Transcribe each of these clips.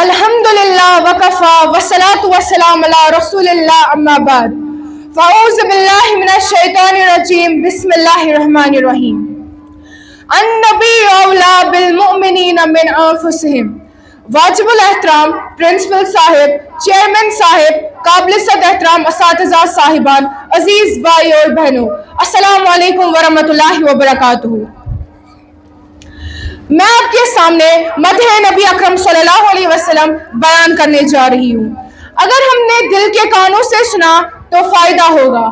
الحمدللہ وکفا والصلاۃ والسلام علی رسول اللہ اما بعد فاعوذ باللہ من الشیطان الرجیم بسم اللہ الرحمن الرحیم النبی اولا بالمؤمنین من انفسہم. واجب الاحترام پرنسپل صاحب، چیئرمین صاحب، قابل صد احترام اساتذہ صاحبان، عزیز بھائی اور بہنوں، السلام علیکم ورحمۃ اللہ وبرکاتہ. میں آپ کے سامنے مدح نبی اکرم صلی اللہ علیہ وسلم بیان کرنے جا رہی ہوں. اگر ہم نے دل کے کانوں سے سنا تو فائدہ ہوگا.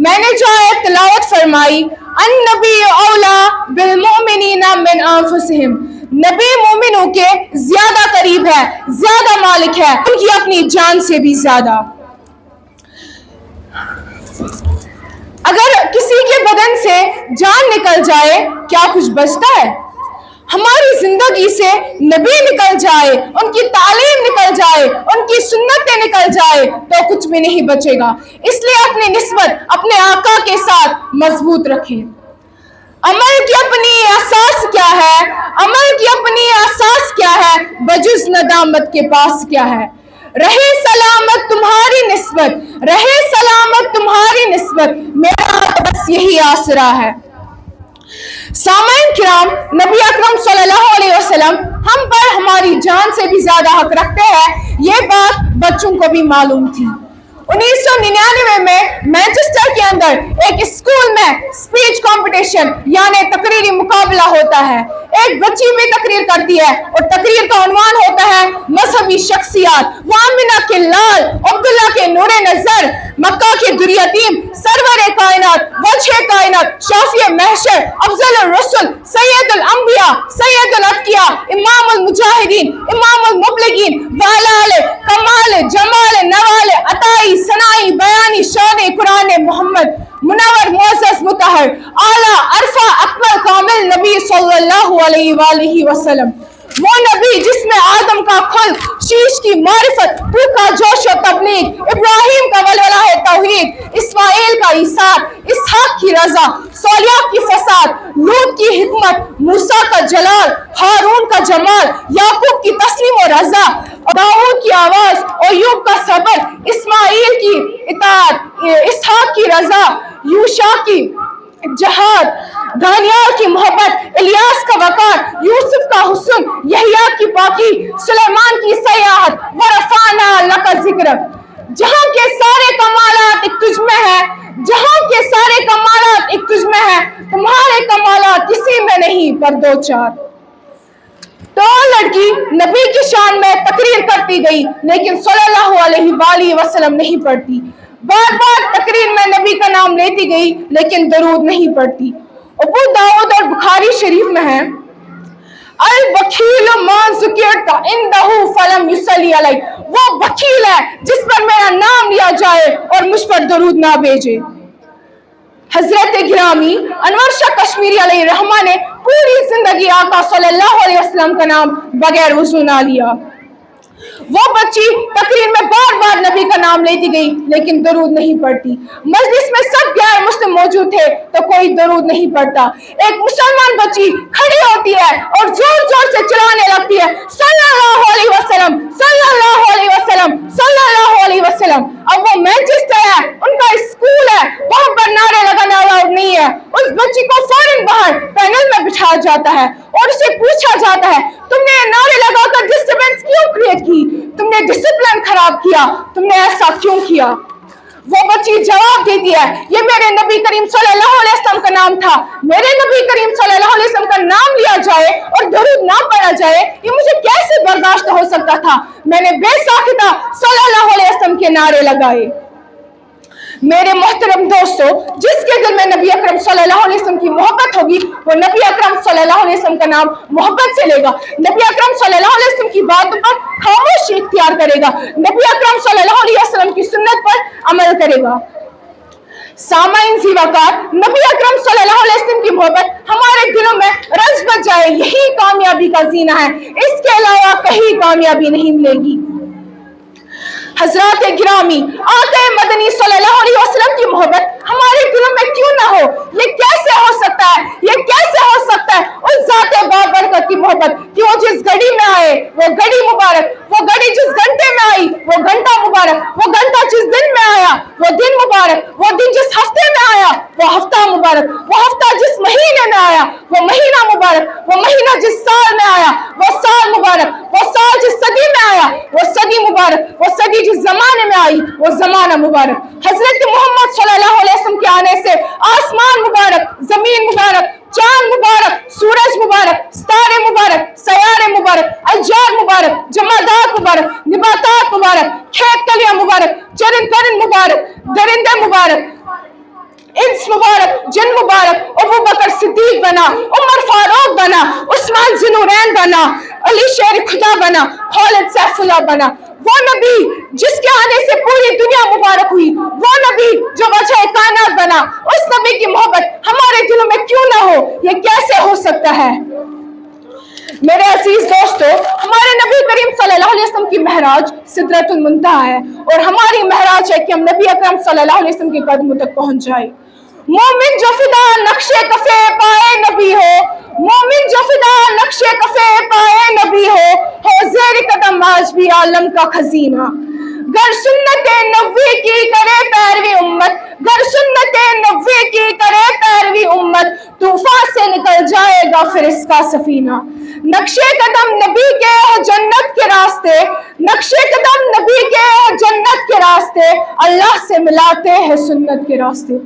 میں نے جو آیت تلاوت فرمائی، النبی اولا بالمؤمنین من انفسہم، نبی مومنوں کے زیادہ قریب ہے، زیادہ مالک ہے ان کی اپنی جان سے بھی زیادہ. اگر کسی کے بدن سے جان نکل جائے کیا کچھ بچتا ہے؟ ہماری زندگی سے نبی نکل جائے، ان کی تعلیم نکل جائے، ان کی سنتیں نکل جائے تو کچھ بھی نہیں بچے گا. اس لیے اپنی نسبت اپنے آقا کے ساتھ مضبوط رکھیں. عمل کی اپنی اساس کیا ہے؟ عمل کی اپنی اساس کیا ہے؟ بجز ندامت کے پاس کیا ہے؟ رہے سلامت تمہاری نسبت، رہے سلامت تمہاری نسبت، میرا بس یہی آسرا ہے. سامعین کرام، نبی اکرم صلی اللہ علیہ وسلم ہم پر ہماری جان سے بھی زیادہ حق رکھتے ہیں. یہ بات بچوں کو بھی معلوم تھی. 1999 میں مانچسٹر کے اندر ایک اسکول میں اسپیچ کمپٹیشن یعنی تقریری مقابلہ ہوتا ہے. ایک بچی بھی تقریر کرتی ہے اور تقریر کا عنوان ہوتا ہے مذہبی شخصیات. وہ آمنہ کے لال، عبداللہ کے نور نظر، مکہ کے در یتیم، سرور کائنات، وجہ کائنات، شافی محشر، افضل الرسل، سید الانبیاء، سید الاتقیاء، امام المجاہدین، امام المبلغین، والال کمال جمال نوال عطائی ثنائی بیانی شان قرآن محمد، منور معزز مطہر اعلیٰ عرفہ اکمل کامل نبی صلی اللہ علیہ وآلہ وسلم. وہ نبی جس میں آدم کا خلق، شیش کی معرفت، تو کا جوش و تبلیغ، ابراہیم کا ولولہ ہے توحید، اسماعیل کا ایثار، اسحاق کی رضا، صالح کی فساد، لوط کی حکمت، موسیٰ کا جلال، ہارون کا جمال، یعقوب کی تسلیم و رضا، داؤد کی آواز، ایوب کا صبر، اسماعیل کی اطاعت، اسحاق کی رضا، یوشع کی جہاد، دانیال کی محبت، الیاس کا وقار، یوسف کا حسن، یحییٰ کی پاکی، سلیمان کی سیاحت، ورفعنا لک ذکرک. جہاں کے سارے کمالات ایک تجھ میں ہے، جہاں کے سارے کمالات ایک تجھ میں ہے، تمہارے کمالات کسی میں نہیں پر دو چار. تو لڑکی نبی کی شان میں تقریر کرتی گئی لیکن صلی اللہ علیہ وآلہ وسلم نہیں پڑھتی. بار بار تقریر میں نبی کا نام لیتی گئی لیکن درود نہیں پڑھتی. ابو داؤد اور بخاری شریف میں ہے البخیل ما ذکرت عندہ فلم یصلی علیہ، وہ بخیل ہے جس پر میرا نام لیا جائے اور مجھ پر درود نہ بھیجے. حضرت گرامی انور شاہ کشمیری علیہ رحمہ نے پوری زندگی آقا صلی اللہ علیہ وسلم کا نام بغیر وضو نہ لیا. وہ بچی تقریر میں بار بار نبی کا نام لیتی گئی لیکن درود نہیں پڑھتی. مجلس میں سب غیر مسلم موجود تھے تو کوئی درود نہیں پڑھتا. ایک مسلمان بچی کھڑی ہوتی ہے اور زور زور سے چلانے لگتی ہے صلی اللہ علیہ وسلم، صلی اللہ علیہ وسلم، صلی اللہ علیہ وسلم. اب وہ مانچسٹر ہے، ان کا اسکول ہے، وہاں پر نعرے لگانا الاؤڈ نہیں ہے. اس بچی کو فوراً باہر پینل میں بٹھایا جاتا ہے اور اسے پوچھا جاتا ہے تم نے نعرے لگا کر ڈسٹربنس کیوں کریٹ کی؟ تم نے ڈسپلن خراب کیا، تم نے ایسا کیوں کیا؟ وہ بچی جواب دیتی ہے یہ میرے نبی کریم صلی اللہ علیہ وسلم کا نام تھا. میرے نبی کریم صلی اللہ علیہ وسلم کا نام لیا جائے اور درود نہ پڑھا جائے یہ مجھے کیسے برداشت ہو سکتا تھا؟ میں نے بے ساختہ صلی اللہ علیہ وسلم کے نعرے لگائے. میرے محترم دوستو، جس کے دل میں نبی اکرم صلی اللہ علیہ وسلم کی محبت ہوگی وہ نبی اکرم صلی اللہ علیہ وسلم کا نام محبت سے لے گا. نبی اکرم صلی اللہ علیہ وسلم کی باتوں پر خاموشی اختیار کرے گا. نبی اکرم صلی اللہ علیہ وسلم کی سنت پر عمل کرے گا. سامعین ذی وقار، نبی اکرم صلی اللہ علیہ وسلم کی محبت ہمارے دلوں میں رچ بچ جائے، یہی کامیابی کا زینہ ہے. اس کے علاوہ کہیں کامیابی نہیں ملے گی. حضرات گرامی، آقا مدنی صلی اللہ علیہ وسلم کی محبت ہمارے دلوں میں کیوں نہ ہو؟ یہ کیسے ہو سکتا ہے؟ یہ کیسے ہو سکتا ہے؟ اس محبت کیوں جس گھڑی میں آئے وہ گھڑی مبارک, وہ گھڑی جس گھنٹے میں آئی وہ گھنٹہ مبارک, وہ گھنٹہ جس دن میں آیا وہ دن مبارک, وہ دن جس ہفتے میں آیا وہ ہفتہ مبارک, وہ ہفتہ جس مہینے میں آیا وہ مہینہ مبارک, وہ مہینہ جس سال میں آیا وہ سال مبارک, وہ سال جس صدی میں آیا وہ صدی مبارک, وہ صدی جس زمانے میں آئی وہ زمانہ مبارک. حضرت محمد صلی اللہ علیہ وسلم کے آنے سے آسمان مبارک, زمین مبارک, چاند مبارک, سورج مبارک, ستارے مبارک, سیارے مبارک, اشجار مبارک, جمادات مبارک, نباتات مبارک, کھیت کلیاں مبارک, چرند پرند مبارک, درندے مبارک, انس مبارک, جن مبارک, ابو بکر صدیق بنا, عمر فاروق بنا, عثمان ذی النورین بنا, علی شیر خدا بنا, خالد سیف اللہ بنا. وہ نبی جس کے آنے سے پوری دنیا مبارک ہوئی, وہ نبی جو وجہ کائنات بنا, اس نبی کی محبت ہمارے دلوں میں کیوں نہ ہو؟ یہ کیسے ہو سکتا ہے؟ میرے عزیز دوستو, ہمارے نبی کریم صلی اللہ علیہ وسلم کی معراج سدرۃ المنتہا ہے, اور ہماری معراج ہے کہ ہم نبی اکرم صلی اللہ علیہ وسلم کے قدموں تک پہنچ جائیں. مومن جو فدا نقش کفے پائے نبی ہو, مومن جو فدا نقش کفے پائے نبی ہو زیر قدم آج بھی عالم کا خزینہ. گر سنت نبوی کی کرے پیروی امت, گر سنت نبوی کی کرے پیروی امت, طوفان سے نکل جائے گا پھر اس کا سفینہ. نقش قدم نبی کے جنت کے راستے, نقش قدم نبی کے جنت کے راستے, اللہ سے ملاتے ہیں سنت کے راستے.